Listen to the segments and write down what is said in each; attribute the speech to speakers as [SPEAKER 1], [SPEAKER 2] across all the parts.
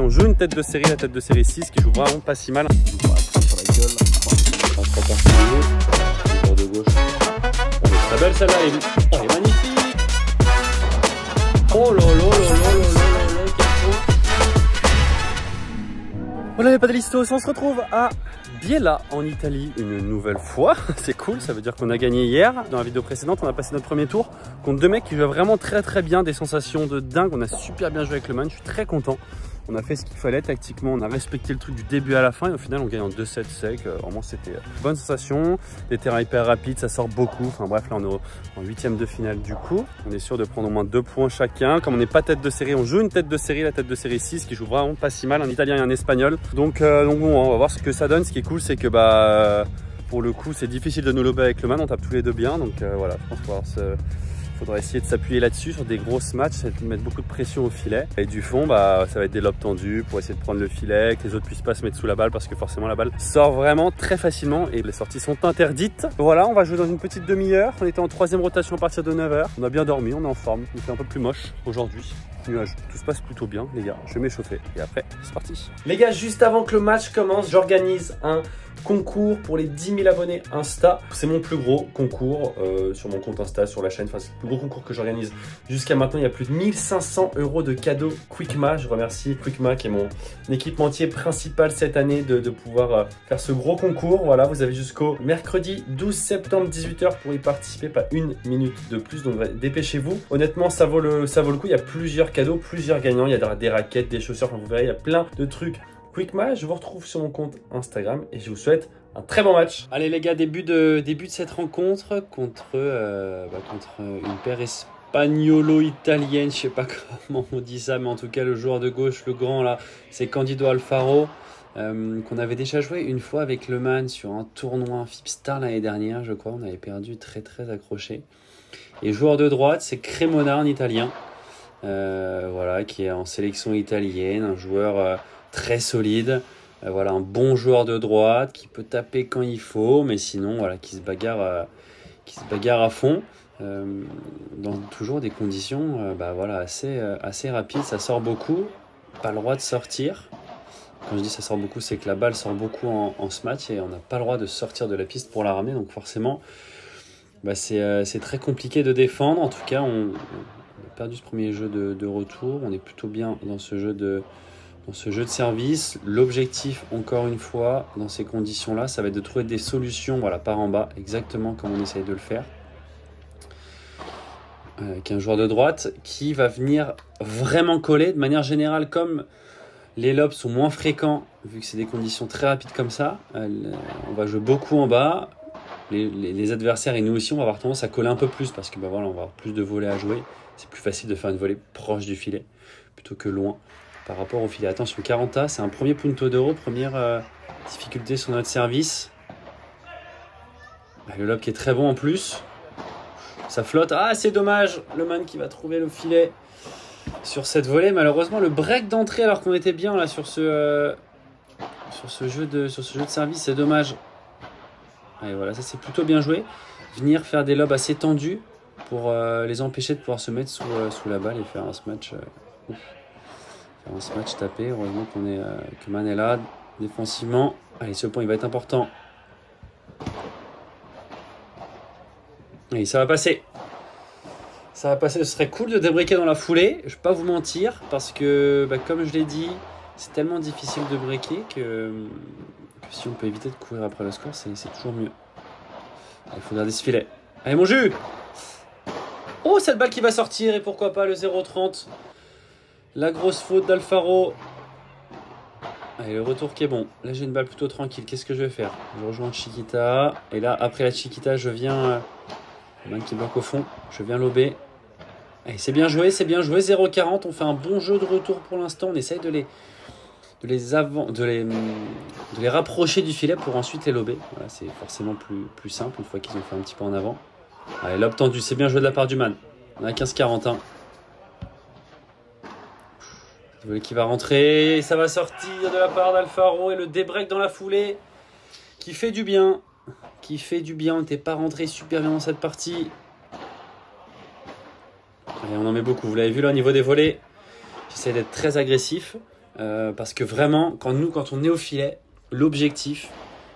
[SPEAKER 1] On joue une tête de série, la tête de série 6 qui joue vraiment pas si mal.
[SPEAKER 2] Sur la gueule.
[SPEAKER 1] De gauche. Elle est très belle celle-là, elle est magnifique. Oh là là là là là là là, quel point. Voilà les padellistos, on se retrouve à Biella en Italie une nouvelle fois. C'est cool, ça veut dire qu'on a gagné hier. Dans la vidéo précédente, on a passé notre premier tour contre deux mecs qui jouent vraiment très bien, des sensations de dingue. On a super bien joué avec le man, je suis très content. On a fait ce qu'il fallait tactiquement, on a respecté le truc du début à la fin et au final on gagne en 2-7 sec. Vraiment c'était bonne sensation, des terrains hyper rapides, ça sort beaucoup. Enfin bref, là on est en 8e de finale du coup. On est sûr de prendre au moins 2 points chacun. Comme on n'est pas tête de série, on joue une tête de série, la tête de série 6 qui joue vraiment pas si mal, un italien et un espagnol. Donc bon, on va voir ce que ça donne. Ce qui est cool c'est que pour le coup c'est difficile de nous lober avec le man, on tape tous les deux bien. Donc voilà, je pense qu'on va voir faudra essayer de s'appuyer là-dessus sur des grosses matchs, mettre beaucoup de pression au filet. Et du fond, ça va être des lobes tendus pour essayer de prendre le filet, que les autres puissent pas se mettre sous la balle parce que forcément la balle sort vraiment très facilement et les sorties sont interdites. Voilà, on va jouer dans une petite demi-heure. On était en 3e rotation à partir de 9 h. On a bien dormi, on est en forme. Il fait un peu plus moche aujourd'hui. Nuage. Tout se passe plutôt bien, les gars. Je vais m'échauffer et après, c'est parti. Les gars, juste avant que le match commence, j'organise un concours pour les 10 000 abonnés Insta. C'est mon plus gros concours sur mon compte Insta, sur la chaîne. Enfin, c'est le plus gros concours que j'organise jusqu'à maintenant. Il y a plus de 1500 € de cadeaux Quickma. Je remercie Quickma qui est mon équipementier principal cette année de pouvoir faire ce gros concours. Voilà, vous avez jusqu'au mercredi 12 septembre 18 h pour y participer. Pas une minute de plus, donc dépêchez-vous. Honnêtement, ça vaut le coup. Il y a plusieurs cadeaux, plusieurs gagnants. Il y a des raquettes, des chaussures. Enfin, vous verrez, il y a plein de trucs. Quickma, je vous retrouve sur mon compte Instagram et je vous souhaite un très bon match. Allez les gars, début de cette rencontre contre une paire espagnolo-italienne, je sais pas comment on dit ça, mais en tout cas le joueur de gauche, le grand là, c'est Candido Alfaro, qu'on avait déjà joué une fois avec le man sur un tournoi Fipstar l'année dernière, je crois, on avait perdu très accroché. Et joueur de droite, c'est Cremona, un italien, voilà, qui est en sélection italienne, un joueur très solide, voilà, un bon joueur de droite qui peut taper quand il faut, mais sinon voilà, qui se bagarre à fond dans toujours des conditions voilà, assez rapides. Ça sort beaucoup, pas le droit de sortir. Quand je dis ça sort beaucoup, c'est que la balle sort beaucoup en ce match et on n'a pas le droit de sortir de la piste pour la ramener, donc forcément c'est très compliqué de défendre. En tout cas, on a perdu ce premier jeu de retour, on est plutôt bien dans ce jeu de service. L'objectif, encore une fois, dans ces conditions-là, ça va être de trouver des solutions, voilà, par en bas, exactement comme on essaye de le faire. Avec un joueur de droite qui va venir vraiment coller. De manière générale, comme les lobes sont moins fréquents, vu que c'est des conditions très rapides comme ça, on va jouer beaucoup en bas. Les adversaires et nous aussi, on va avoir tendance à coller un peu plus parce que voilà, on va avoir plus de volets à jouer. C'est plus facile de faire une volée proche du filet plutôt que loin par rapport au filet. Attention, 40A, c'est un premier punto d'euro, première difficulté sur notre service. Le lob qui est très bon en plus. Ça flotte. Ah, c'est dommage. Le man qui va trouver le filet sur cette volée. Malheureusement, le break d'entrée, alors qu'on était bien là sur ce jeu de service, c'est dommage. Allez, voilà, ça c'est plutôt bien joué. Venir faire des lobs assez tendus pour les empêcher de pouvoir se mettre sous la balle et faire un smash. Un smash tapé, heureusement que Man est là défensivement. Allez, ce point il va être important. Allez, ça va passer. Ça va passer, ce serait cool de débriquer dans la foulée. Je ne vais pas vous mentir parce que comme je l'ai dit, c'est tellement difficile de breaker que si on peut éviter de courir après le score, c'est toujours mieux. Il faut garder ce filet. Allez mon jus. Oh, cette balle qui va sortir et pourquoi pas le 0,30. La grosse faute d'Alfaro. Allez, le retour qui est bon. Là, j'ai une balle plutôt tranquille. Qu'est-ce que je vais faire? Je rejoins Chiquita. Et là, après la Chiquita, je viens... le man qui bloque au fond. Je viens lober. Allez, c'est bien joué, 0,40. On fait un bon jeu de retour pour l'instant. On essaye de les rapprocher du filet pour ensuite les lober. Voilà, c'est forcément plus simple une fois qu'ils ont fait un petit peu en avant. Allez, lob tendu. C'est bien joué de la part du man. On a 15-40. Qui va rentrer, ça va sortir de la part d'Alfaro et le débreak dans la foulée qui fait du bien. On n'était pas rentré super bien dans cette partie. Allez, on en met beaucoup, vous l'avez vu là au niveau des volets. J'essaie d'être très agressif. Parce que vraiment, quand on est au filet, l'objectif,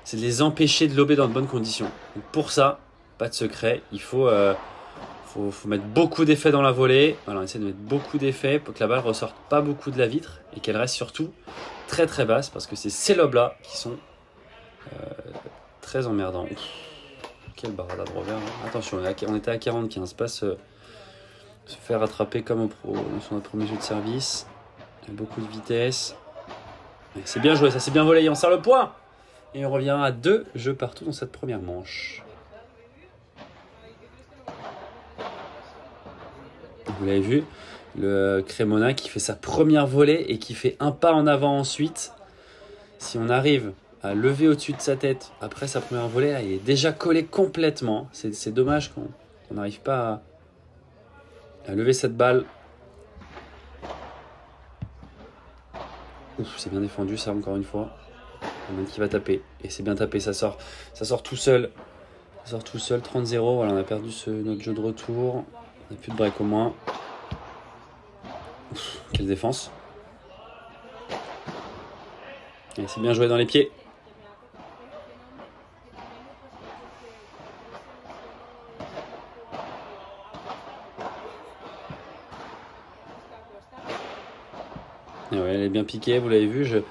[SPEAKER 1] c'est de les empêcher de lober dans de bonnes conditions. Donc pour ça, pas de secret, il faut mettre beaucoup d'effets dans la volée. Voilà, on essaie de mettre beaucoup d'effets pour que la balle ressorte pas beaucoup de la vitre et qu'elle reste surtout très très basse, parce que c'est ces lobes-là qui sont très emmerdants. Quelle barrade à droit vert. Attention, on était à 45, pas se faire attraper comme sur notre premier jeu de service. Il y a beaucoup de vitesse. C'est bien joué, ça c'est bien volleyé, on sert le point. Et on revient à 2 jeux partout dans cette première manche. Vous l'avez vu, le Cremona qui fait sa première volée et qui fait un pas en avant ensuite. Si on arrive à lever au-dessus de sa tête après sa première volée, là, il est déjà collé complètement. C'est dommage qu'on n'arrive pas à lever cette balle. Ouf, c'est bien défendu ça encore une fois. Le mec qui va taper. Et c'est bien tapé, ça sort tout seul. Ça sort tout seul, 30-0. Voilà, on a perdu notre jeu de retour. On n'a plus de break au moins. Ouf, quelle défense. Et c'est bien joué dans les pieds. Et ouais, elle est bien piquée, vous l'avez vu.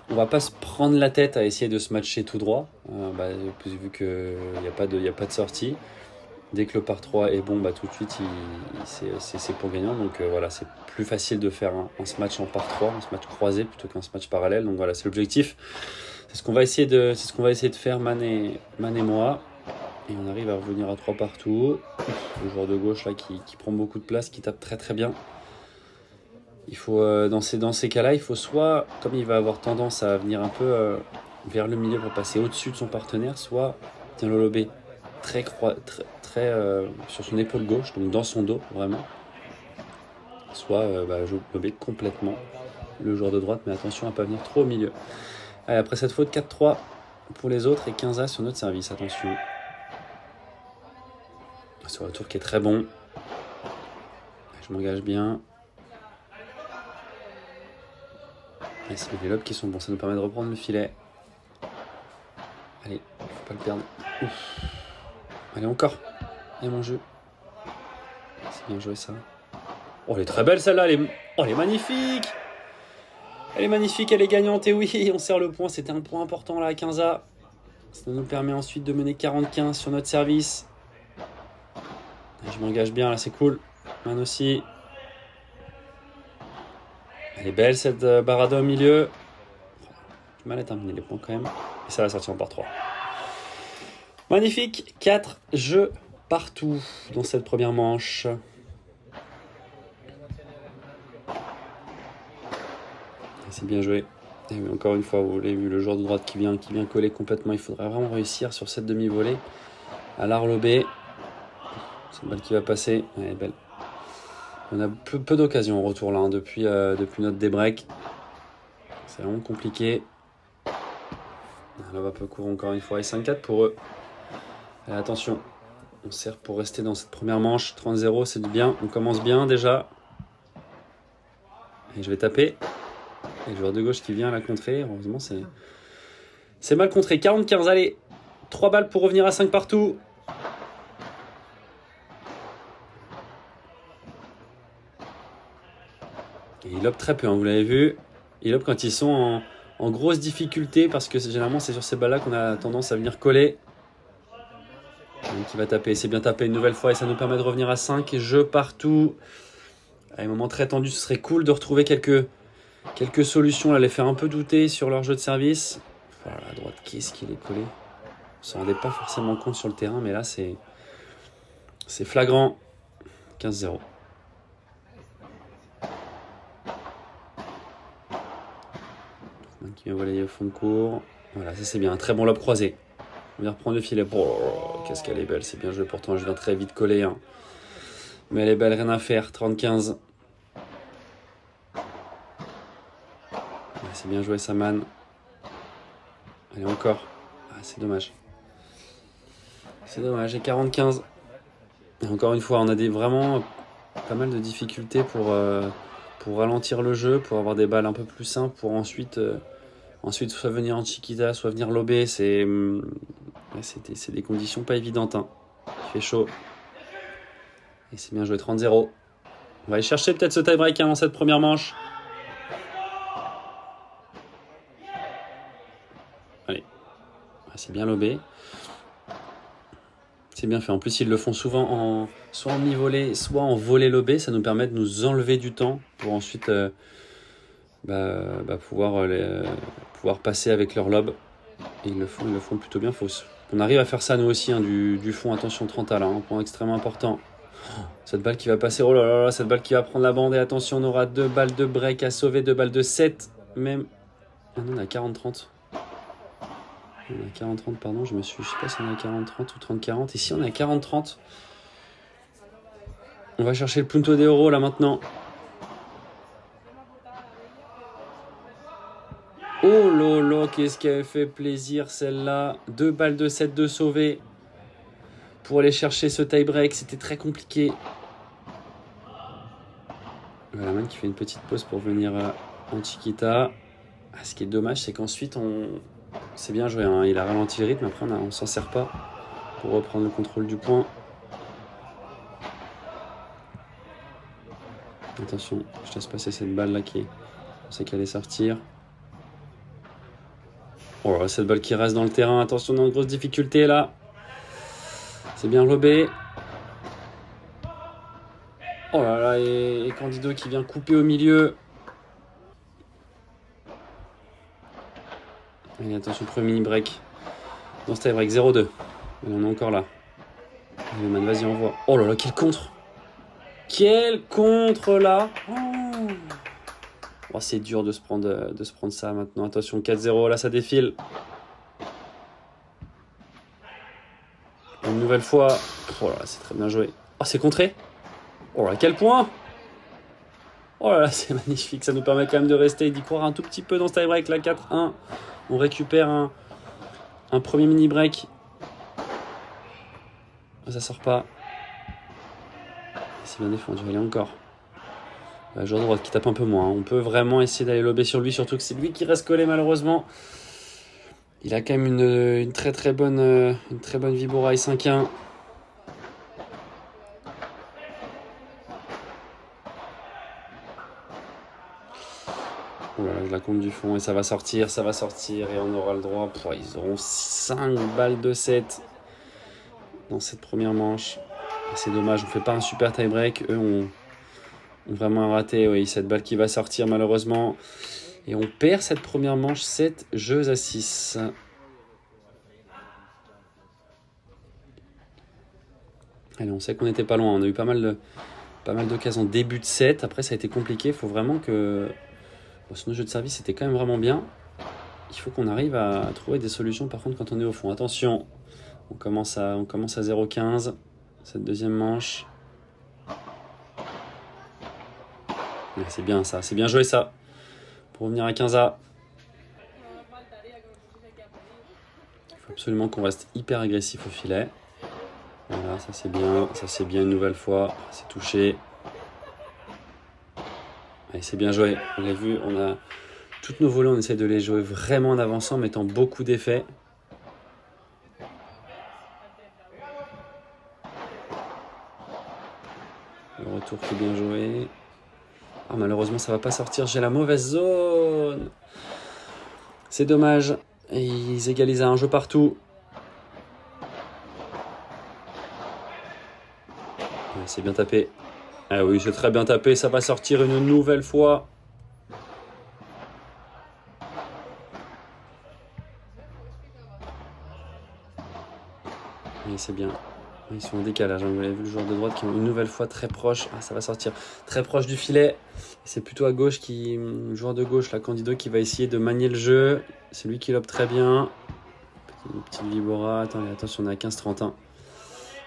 [SPEAKER 1] On va pas se prendre la tête à essayer de se matcher tout droit, vu qu'il n'y a pas de sortie. Dès que le par 3 est bon, tout de suite c'est pour gagnant. Donc voilà, c'est plus facile de faire un match en par 3, un match croisé plutôt qu'un match parallèle. Donc voilà, c'est l'objectif. C'est ce qu'on va essayer de faire Man et moi. Et on arrive à revenir à 3 partout. Le joueur de gauche là qui prend beaucoup de place, qui tape très très bien. Il faut, dans ces cas-là, il faut soit, comme il va avoir tendance à venir un peu vers le milieu pour passer au-dessus de son partenaire, soit bien le lober très sur son épaule gauche, donc dans son dos, vraiment. Soit lober complètement le joueur de droite, mais attention à ne pas venir trop au milieu. Allez, après cette faute, 4-3 pour les autres et 15-A sur notre service, attention. Ce retour qui est très bon. Je m'engage bien. Et c'est les lobes qui sont bons, ça nous permet de reprendre le filet. Allez, faut pas le perdre. Ouf. Allez, encore. Et mon jeu. C'est bien joué ça. Oh, elle est très belle celle-là. Elle est magnifique. Elle est magnifique, elle est gagnante. Et oui, on sert le point. C'était un point important là à 15A. Ça nous permet ensuite de mener 40-15 sur notre service. Et je m'engage bien là, c'est cool. Man aussi. Elle est belle cette barada au milieu. Du mal à terminer les points quand même. Et ça va sortir en par 3. Magnifique. 4 jeux partout dans cette première manche. C'est bien joué. Et encore une fois, vous l'avez vu, le joueur de droite qui vient coller complètement. Il faudrait vraiment réussir sur cette demi-volée à la relober. C'est une balle qui va passer. Elle est belle. On a peu d'occasions en retour là, depuis notre débreak. C'est vraiment compliqué. Là, va peu court encore une fois. Et 5-4 pour eux. Allez, attention. On sert pour rester dans cette première manche. 30-0, c'est du bien. On commence bien déjà. Et je vais taper. Et le joueur de gauche qui vient à la contrer. Heureusement, c'est mal contré. 40-15, allez. 3 balles pour revenir à 5 partout. Et il lobe très peu, hein, vous l'avez vu. Il lobe quand ils sont en grosse difficulté, parce que généralement c'est sur ces balles-là qu'on a tendance à venir coller. Donc il va taper, c'est bien tapé une nouvelle fois et ça nous permet de revenir à 5. Et jeu partout. À un moment très tendu, ce serait cool de retrouver quelques solutions, là, les faire un peu douter sur leur jeu de service. Voilà, à droite, qu'est-ce qu'il est collé. On s'en rendait pas forcément compte sur le terrain, mais là c'est flagrant. 15-0. Qui vient relayer au fond de cours. Voilà, ça c'est bien. Un très bon lobe croisé. On vient reprendre le filet. Oh, qu'est-ce qu'elle est belle. C'est bien joué. Pourtant, je viens très vite coller. Hein. Mais elle est belle, rien à faire. 30-15. C'est bien joué, Saman. Allez, encore. Ah, c'est dommage. C'est dommage. Et 40-15. Et encore une fois, on a vraiment pas mal de difficultés pour pour ralentir le jeu, pour avoir des balles un peu plus simples, pour ensuite soit venir en chiquita, soit venir lober. C'est des conditions pas évidentes. Hein. Il fait chaud. Et c'est bien joué, 30-0. On va aller chercher peut-être ce tie-break dans cette première manche. Allez, c'est bien lobé. C'est bien fait. En plus, ils le font souvent soit en mi-volée, soit en volée lobé. Ça nous permet de nous enlever du temps pour ensuite pouvoir passer avec leur lob. Et ils le font plutôt bien. On arrive à faire ça nous aussi, hein, du fond. Attention, 30 là, un point extrêmement important. Cette balle qui va passer, oh là là là, cette balle qui va prendre la bande. Et attention, on aura 2 balles de break à sauver, 2 balles de 7. Même. Ah non, on a 40-30. On est à 40-30, pardon, je sais pas si on est à 40-30 ou 30-40. Ici, on est à 40-30. On va chercher le punto d'euro là maintenant. Oh lolo, qu'est-ce qui avait fait plaisir celle-là. 2 balles de 7 de sauver pour aller chercher ce tie-break. C'était très compliqué. Voilà, man qui fait une petite pause pour venir en chiquita. Ah, ce qui est dommage, c'est qu'ensuite, c'est bien joué. Hein. Il a ralenti le rythme. Après, on s'en sert pas pour reprendre le contrôle du point. Attention, je laisse passer cette balle-là on sait qu'elle allait sortir. Oh là, cette balle qui reste dans le terrain. Attention, on est en grosse difficulté là. C'est bien lobé. Oh là là, et Candido qui vient couper au milieu. Allez, attention, premier mini break. Dans ce tie break, 0-2. Et on est encore là. Allez, man, vas-y, envoie. Oh là là, quel contre! Quel contre là! Oh, c'est dur de se prendre ça maintenant. Attention, 4-0, là ça défile. Une nouvelle fois. Oh là là, c'est très bien joué. Oh, c'est contré! Oh là, quel point! Oh là là, c'est magnifique. Ça nous permet quand même de rester et d'y croire un tout petit peu dans ce tie break là, 4-1. On récupère un premier mini break. Ça sort pas. C'est bien défendu. Allez, encore. Joueur de droite qui tape un peu moins. On peut vraiment essayer d'aller lober sur lui, surtout que c'est lui qui reste collé malheureusement. Il a quand même une très bonne Viborail 5-1. Voilà, je la compte du fond et ça va sortir et on aura le droit. Ils auront 5 balles de 7 dans cette première manche. C'est dommage, on ne fait pas un super tie-break. Eux ont vraiment raté. Oui, cette balle qui va sortir malheureusement. Et on perd cette première manche 7 jeux à 6. Allez, on sait qu'on n'était pas loin. On a eu pas mal d'occasions début de set. Après, ça a été compliqué. Il faut vraiment que... Sur nos jeux de service, c'était quand même vraiment bien. Il faut qu'on arrive à trouver des solutions, par contre, quand on est au fond. Attention, on commence à 0-15. Cette deuxième manche. C'est bien ça, c'est bien joué ça. Pour revenir à 15A. Il faut absolument qu'on reste hyper agressif au filet. Voilà, ça c'est bien une nouvelle fois. C'est touché. Allez, c'est bien joué. On l'a vu, on a toutes nos volées, on essaie de les jouer vraiment en avançant, en mettant beaucoup d'effets. Le retour qui est bien joué. Ah, malheureusement, ça va pas sortir. J'ai la mauvaise zone. C'est dommage. Et ils égalisent à un jeu partout. C'est bien tapé. Ah oui, c'est très bien tapé. Ça va sortir une nouvelle fois. Et c'est bien. Ils sont en décalage. Vous avez vu le joueur de droite qui est une nouvelle fois très proche. Ah, ça va sortir très proche du filet. C'est plutôt à gauche le joueur de gauche, la Candido, qui va essayer de manier le jeu. C'est lui qui lobe très bien. Petite Vibora. Attendez, attention, on est à 15-31.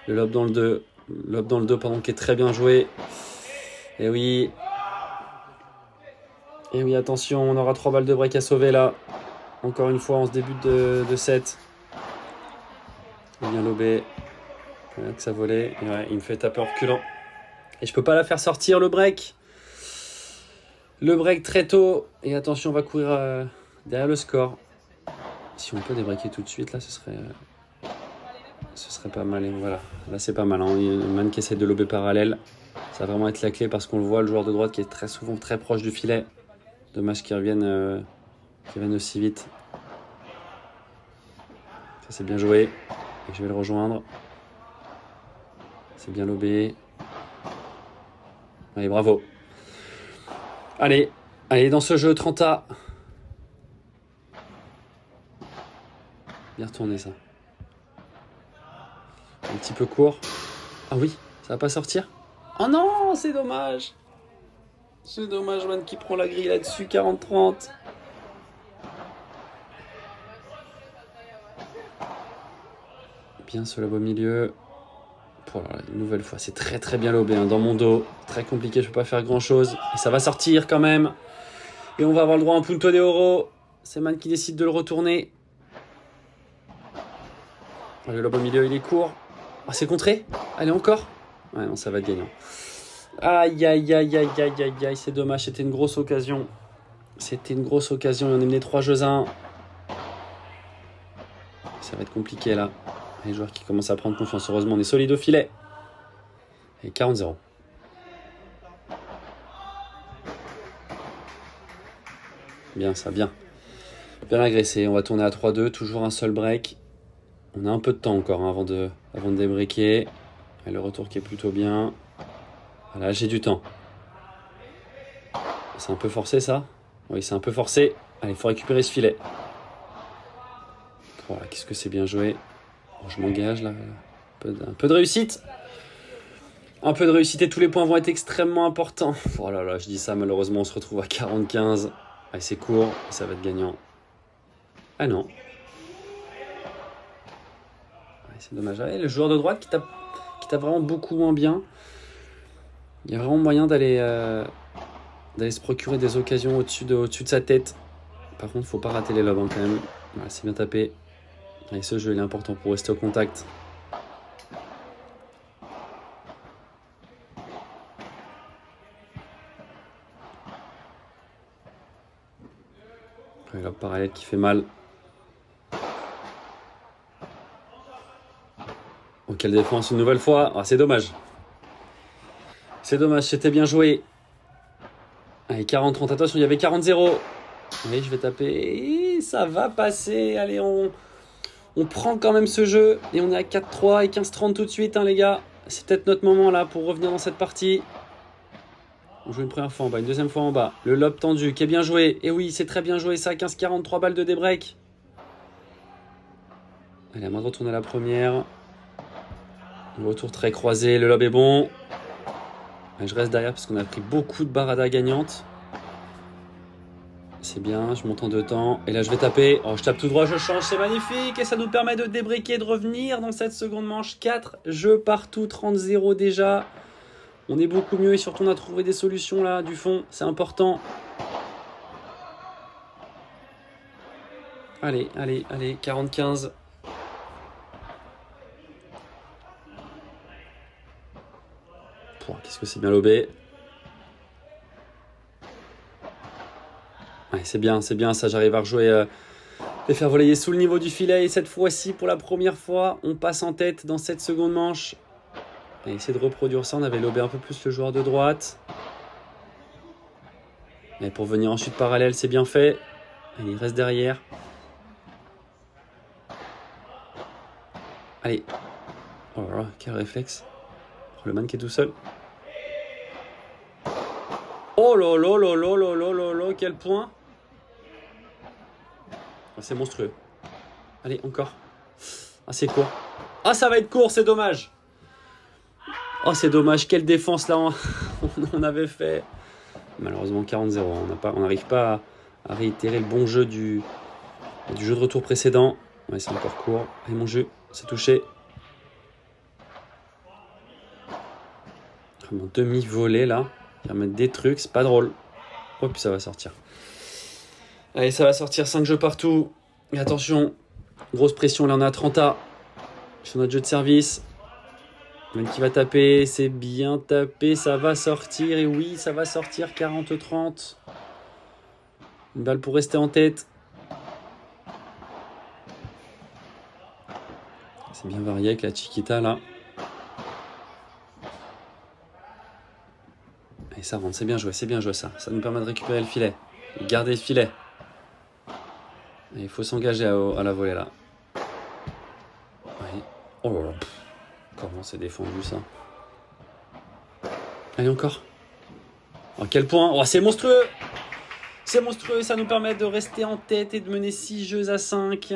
[SPEAKER 1] Le lob dans le 2. Lob dans le 2, pardon, qui est très bien joué. Et oui. Et oui, attention, on aura 3 balles de break à sauver là. Encore une fois, en ce début de set. Bien lobé. Voilà que ça volait. Et ouais, il me fait taper en reculant. Et je peux pas la faire sortir le break. Le break très tôt. Et attention, on va courir derrière le score. Si on peut débreaker tout de suite, là, ce serait pas mal. Et voilà, là, c'est pas mal. Hein. Il y a un man qui essaie de lober parallèle. Ça va vraiment être la clé parce qu'on le voit, le joueur de droite qui est très souvent très proche du filet. Dommage qu'il revienne aussi vite. Ça, c'est bien joué. Et je vais le rejoindre. C'est bien lobé. Allez, bravo. Allez, dans ce jeu, 30A. Bien retourné, ça. Un petit peu court. Ah oui, ça va pas sortir. Oh non, c'est dommage. C'est dommage, man, qui prend la grille là-dessus, 40-30. Bien ce lob au milieu. Oh là là, une nouvelle fois, c'est très très bien lobé hein, dans mon dos. Très compliqué, je peux pas faire grand chose. Et ça va sortir quand même. Et on va avoir le droit à un punto de oro. C'est man qui décide de le retourner. Le lob au milieu, il est court. Ah, c'est contré. Allez, encore. Ouais, non, ça va être gagnant. Aïe, aïe, aïe, aïe, aïe, aïe, aïe, c'est dommage. C'était une grosse occasion. C'était une grosse occasion. Et on est mené 3 jeux à 1. Ça va être compliqué là. Les joueurs qui commencent à prendre confiance. Heureusement, on est solide au filet. Et 40-0. Bien, ça, bien. Bien agressé. On va tourner à 3-2. Toujours un seul break. On a un peu de temps encore hein, avant de débreaker. Et le retour qui est plutôt bien. Voilà, j'ai du temps. C'est un peu forcé ça. Oui, c'est un peu forcé. Allez, il faut récupérer ce filet. Voilà, qu'est-ce que c'est bien joué. Oh, je m'engage là. Un peu de réussite. Un peu de réussite et tous les points vont être extrêmement importants. Oh là là, je dis ça, malheureusement, on se retrouve à 40-15. Allez, c'est court et ça va être gagnant. Ah non. C'est dommage. Allez, le joueur de droite qui tape vraiment beaucoup moins bien. Il y a vraiment moyen d'aller se procurer des occasions au-dessus de sa tête. Par contre, il ne faut pas rater les lobes hein, quand même. Voilà, c'est bien tapé. Et ce jeu il est important pour rester au contact. Le lob parallèle qui fait mal. Oh, quelle défense une nouvelle fois. Ah, c'est dommage. C'est dommage, c'était bien joué. Allez, 40-30. Attention, il y avait 40-0. Oui, je vais taper. Et ça va passer. Allez, on prend quand même ce jeu. Et on est à 4-3 et 15-30 tout de suite, hein, les gars. C'est peut-être notre moment là pour revenir dans cette partie. On joue une première fois en bas, une deuxième fois en bas. Le lob tendu qui est bien joué. Et oui, c'est très bien joué ça. 15-40, 3 balles de débreak. Allez, à moins de retourner à la première. Le retour très croisé. Le lob est bon. Et je reste derrière parce qu'on a pris beaucoup de barada gagnantes. C'est bien, je monte en 2 temps. Et là, je vais taper. Oh, je tape tout droit, je change, c'est magnifique. Et ça nous permet de débreaker, de revenir dans cette seconde manche. 4 jeux partout, 30-0 déjà. On est beaucoup mieux et surtout, on a trouvé des solutions là, du fond. C'est important. Allez, 40-15. Qu'est-ce que c'est bien lobé. Ouais, c'est bien ça, j'arrive à rejouer, les faire volailler sous le niveau du filet. Et cette fois-ci, pour la première fois, on passe en tête dans cette seconde manche. Et essayer de reproduire ça, on avait lobé un peu plus le joueur de droite. Mais pour venir ensuite parallèle, c'est bien fait. Et il reste derrière. Allez. Oh là là, quel réflexe. Le man qui est tout seul. Oh là là là là là là là là, quel point. Oh, c'est monstrueux. Allez, encore. Ah, c'est court. Ah, ça va être court, c'est dommage. Oh, c'est dommage. Quelle défense là on avait fait. Malheureusement, 40-0. On n'arrive pas à réitérer le bon jeu du jeu de retour précédent. Ouais, c'est encore court. Et mon jeu, c'est touché. Mon demi-volée là. Il va mettre des trucs, c'est pas drôle. Oh, puis ça va sortir. Allez, ça va sortir. 5 jeux partout. Et attention, grosse pression. Là, on est à 30A sur notre jeu de service. Mann qui va taper, c'est bien tapé, ça va sortir. Et oui, ça va sortir, 40-30. Une balle pour rester en tête. C'est bien varié avec la Chiquita là. Et ça rentre, c'est bien joué ça. Ça nous permet de récupérer le filet. Et garder le filet. Et il faut s'engager à la volée là. Oui. Oh là là. Comment c'est défendu ça. Allez encore. Oh quel point. Oh c'est monstrueux. C'est monstrueux, ça nous permet de rester en tête et de mener 6 jeux à 5.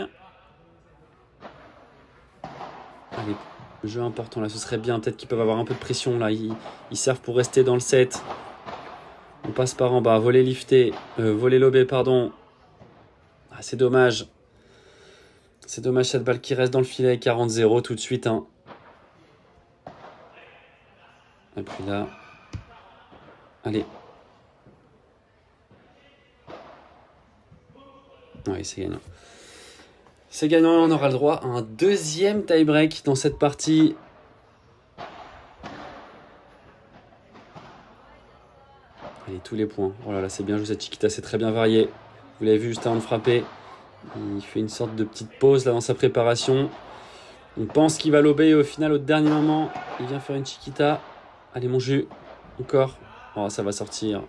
[SPEAKER 1] Allez, jeu important là, ce serait bien. Peut-être qu'ils peuvent avoir un peu de pression là. Ils servent pour rester dans le set. On passe par en bas. Voler lifté. Voler lobé, pardon. Ah, c'est dommage. C'est dommage cette balle qui reste dans le filet. 40-0 tout de suite. Hein. Et puis là. Allez. Oui, c'est gagnant. C'est gagnant, on aura le droit à un deuxième tie-break dans cette partie. Allez, tous les points. Oh là là, c'est bien joué cette Chiquita, c'est très bien varié. Vous l'avez vu juste avant de frapper. Il fait une sorte de petite pause là dans sa préparation. On pense qu'il va lober et au final, au dernier moment, il vient faire une Chiquita. Allez, mon jus. Encore. Oh, ça va sortir.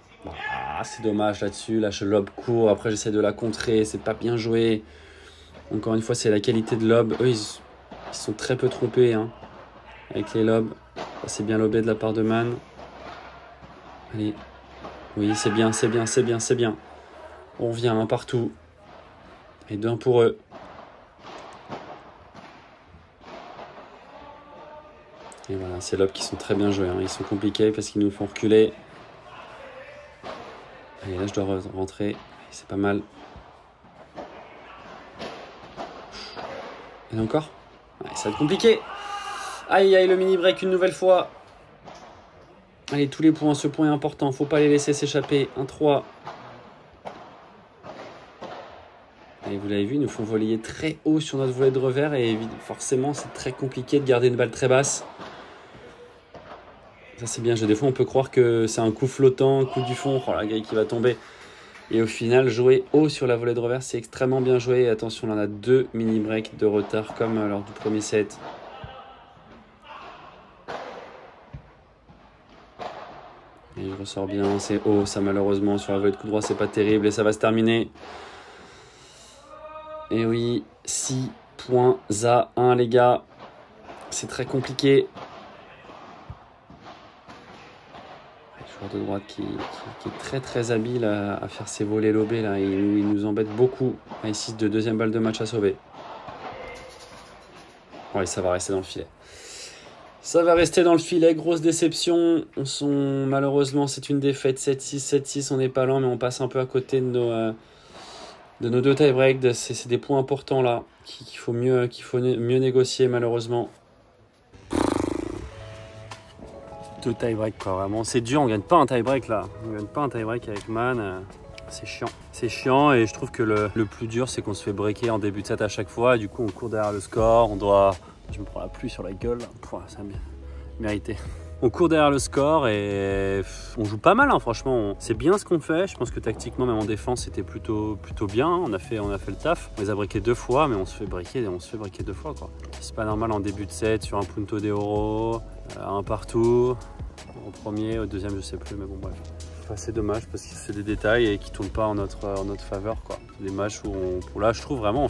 [SPEAKER 1] Ah, c'est dommage là-dessus. Là, je lobe court. Après, j'essaie de la contrer. C'est pas bien joué. Encore une fois, c'est la qualité de lob. Eux, ils sont très peu trompés hein, avec les lobes. C'est bien lobé de la part de Mann. Allez. Oui, c'est bien, c'est bien, c'est bien, c'est bien. On revient un partout. Et 2-1 pour eux. Et voilà, ces lobes qui sont très bien joués. Hein. Ils sont compliqués parce qu'ils nous font reculer. Allez, là, je dois rentrer. C'est pas mal. Et encore ouais, ça va être compliqué. Aïe, aïe, le mini-break une nouvelle fois. Allez, tous les points. Ce point est important. Faut pas les laisser s'échapper. 1-3. Allez, vous l'avez vu, ils nous font voler très haut sur notre volet de revers. Et forcément, c'est très compliqué de garder une balle très basse. Ça, c'est bien. Des fois, on peut croire que c'est un coup flottant, un coup du fond. Oh, la grille qui va tomber. Et au final, jouer haut sur la volée de revers, c'est extrêmement bien joué. Et attention, là, on a 2 mini-breaks de retard comme lors du premier set. Et je ressors bien, c'est haut, ça malheureusement, sur la volée de coup droit, c'est pas terrible. Et ça va se terminer. Et oui, 6 points à 1, les gars. C'est très compliqué. De droite qui est très très habile à faire ses volets lobés là. Il nous embête beaucoup. À 6 de deuxième balle de match à sauver. Oui, ça va rester dans le filet. Ça va rester dans le filet. Grosse déception. Malheureusement, c'est une défaite 7-6, 7-6. On n'est pas lent, mais on passe un peu à côté de nos 2 tie-breaks. C'est des points importants là qu'il faut mieux négocier malheureusement. 2 tie-break quoi, vraiment c'est dur, on gagne pas un tie-break là, on gagne pas un tie-break avec Mann, c'est chiant et je trouve que le plus dur c'est qu'on se fait breaker en début de set à chaque fois et du coup on court derrière le score, je me prends la pluie sur la gueule, ça a mérité. On court derrière le score et on joue pas mal hein, franchement, c'est bien ce qu'on fait, je pense que tactiquement même en défense c'était plutôt bien, on a fait le taf, on les a breakés 2 fois mais on se fait breaker 2 fois quoi. C'est pas normal en début de set sur un punto de oro, un partout, au premier, au deuxième je sais plus mais bon bref. Enfin, c'est dommage parce que c'est des détails et qui tournent pas en notre faveur quoi. Des matchs où là je trouve vraiment on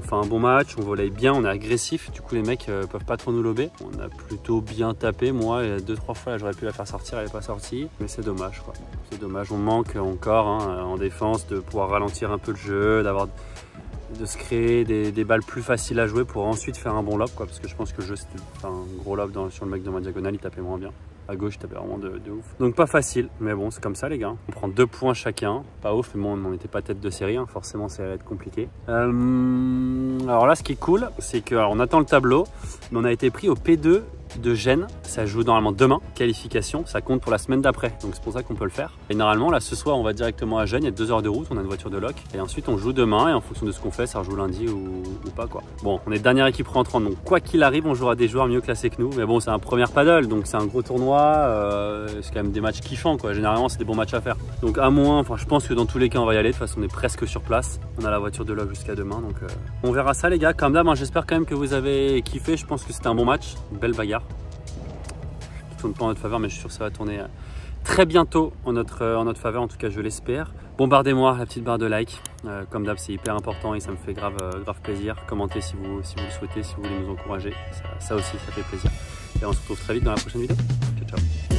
[SPEAKER 1] fait un bon match, on volaille bien, on est agressif, du coup les mecs peuvent pas trop nous lober. On a plutôt bien tapé, moi 2-3 fois j'aurais pu la faire sortir, elle n'est pas sortie, mais c'est dommage quoi. C'est dommage, on manque encore hein, en défense de pouvoir ralentir un peu le jeu, de se créer des balles plus faciles à jouer pour ensuite faire un bon lob quoi, parce que je pense que le jeu c'était un gros lob sur le mec de ma diagonale, il tapait moins bien. À gauche, il tapait vraiment de ouf. Donc pas facile, mais bon, c'est comme ça les gars. On prend 2 points chacun. Pas ouf, mais bon, on n'était pas tête de série, hein. Forcément ça allait être compliqué. Alors là, ce qui est cool, c'est qu'on attend le tableau, mais on a été pris au P2 de Gênes, ça joue normalement demain. Qualification, ça compte pour la semaine d'après. Donc c'est pour ça qu'on peut le faire. Et normalement, là, ce soir, on va directement à Gênes. Il y a 2 heures de route, on a une voiture de loc. Et ensuite, on joue demain. Et en fonction de ce qu'on fait, ça rejoue lundi ou pas, quoi. Bon, on est dernière équipe rentrante. Donc quoi qu'il arrive, on jouera des joueurs mieux classés que nous. Mais bon, c'est un premier paddle. Donc c'est un gros tournoi. C'est quand même des matchs kiffants, quoi. Généralement, c'est des bons matchs à faire. Donc à moins, enfin, je pense que dans tous les cas, on va y aller. De toute façon, on est presque sur place. On a la voiture de loc jusqu'à demain. Donc on verra ça, les gars. Comme d'hab, j'espère quand même que vous avez kiffé. Je pense que c'était un bon match. Une belle bagarre. Qui tourne pas en notre faveur, mais je suis sûr que ça va tourner très bientôt en notre faveur. En tout cas, je l'espère. Bombardez-moi la petite barre de like. Comme d'hab, c'est hyper important et ça me fait grave plaisir. Commentez si vous le souhaitez, si vous voulez nous encourager. Ça aussi, ça fait plaisir. Et on se retrouve très vite dans la prochaine vidéo. Ciao, ciao.